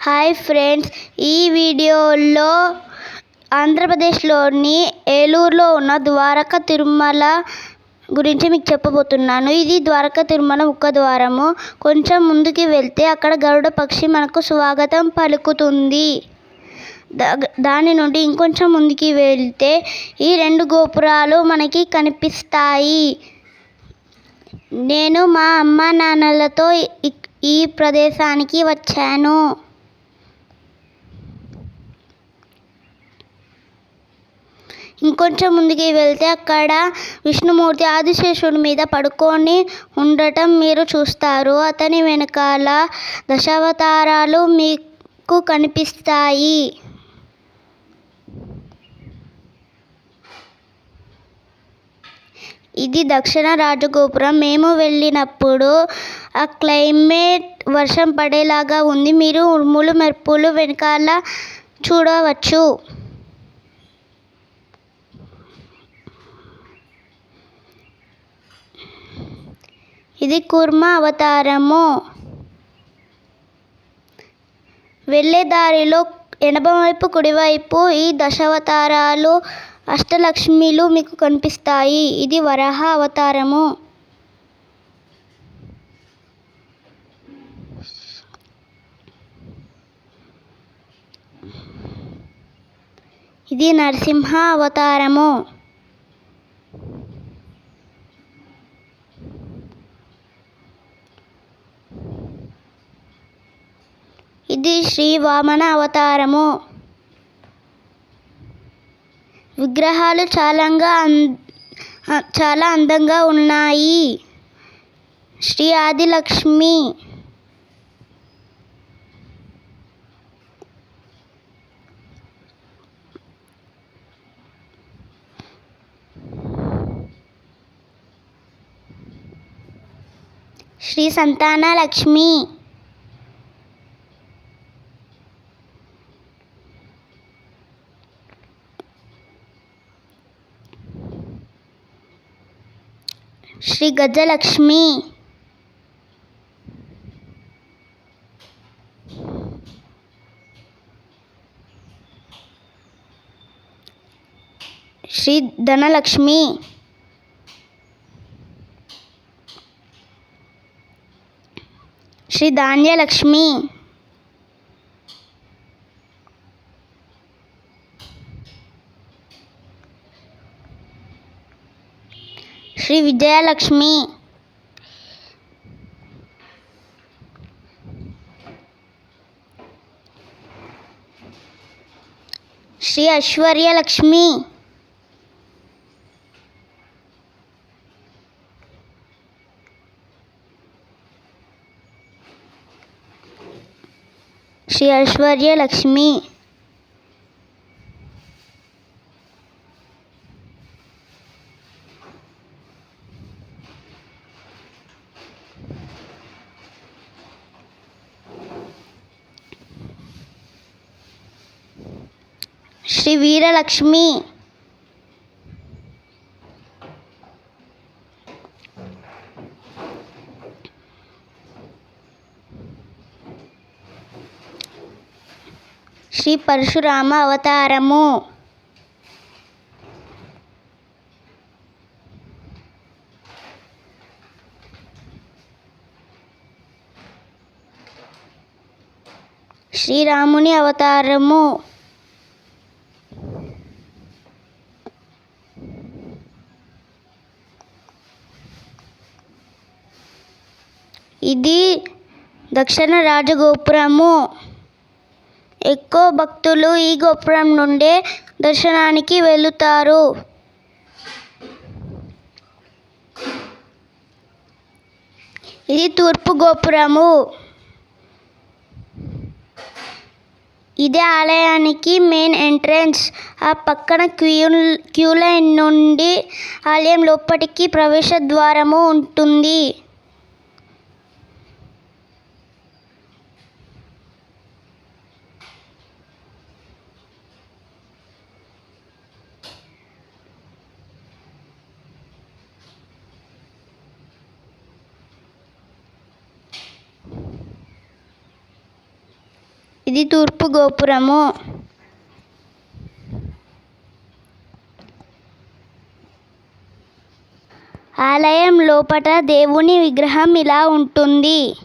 Hi friends, ఈ వీడియోలో ఆంధ్రప్రదేశ్లోని ఏలూరులో ఉన్న ద్వారకా తిరుమల గురించి మీకు చెప్పబోతున్నాను. ఇది ద్వారకా తిరుమల ముఖద్వారము. కొంచెం ముందుకు వెళ్తే అక్కడ గరుడ పక్షి మనకు స్వాగతం పలుకుతుంది. దాని నుండి ఇంకొంచెం ముందుకు వెళ్తే ఈ 2 గోపురాలు మనకి కనిపిస్తాయి. నేను మా అమ్మ నాన్నలతో ఈ ప్రదేశానికి వచ్చాను. ఇంకొంచెం ముందుకు వెళ్తే అక్కడ విష్ణుమూర్తి ఆదిశేషుడి మీద పడుకొని ఉండటం మీరు చూస్తారు. అతని వెనకాల దశావతారాలు మీకు కనిపిస్తాయి. ఇది దక్షిణ రాజగోపురం. మేము వెళ్ళినప్పుడు ఆ క్లైమేట్ వర్షం పడేలాగా ఉంది. మీరు ఉరుములు మెరుపులు వెనకాల చూడవచ్చు. ఇది కూర్మ అవతారము. వెళ్ళే దారిలో ఎడమవైపు కుడివైపు ఈ దశావతారాలు అష్టలక్ష్మిలు మీకు కనిపిస్తాయి. ఇది వరాహ అవతారము. ఇది నరసింహ అవతారము. ఇది శ్రీ వామన అవతారము. విగ్రహాలు చాలా అందంగా ఉన్నాయి. శ్రీ ఆదిలక్ష్మి. శ్రీ సంతాన లక్ష్మి. శ్రీ గజలక్ష్మి. శ్రీ ధనలక్ష్మి. శ్రీ ధాన్యలక్ష్మి. శ్రీ విజయలక్ష్మి. శ్రీ ఐశ్వర్యలక్ష్మి. శ్రీ ఐశ్వర్యలక్ష్మి. శ్రీ వీరలక్ష్మి. శ్రీ పరశురామ అవతారము. శ్రీరాముని అవతారము. ఇది దక్షిణ రాజగోపురము. ఎక్కువ భక్తులు ఈ గోపురం నుండే దర్శనానికి వెళుతారు. ఇది తూర్పు గోపురము. ఇదే ఆలయానికి మెయిన్ ఎంట్రన్స్. ఆ పక్కన క్యూ లైన్ నుండి ఆలయం లోపలికి ప్రవేశ ద్వారము ఉంటుంది. ఇది తూర్పు గోపురము. ఆలయం లోపట దేవుని విగ్రహం ఇలా ఉంటుంది.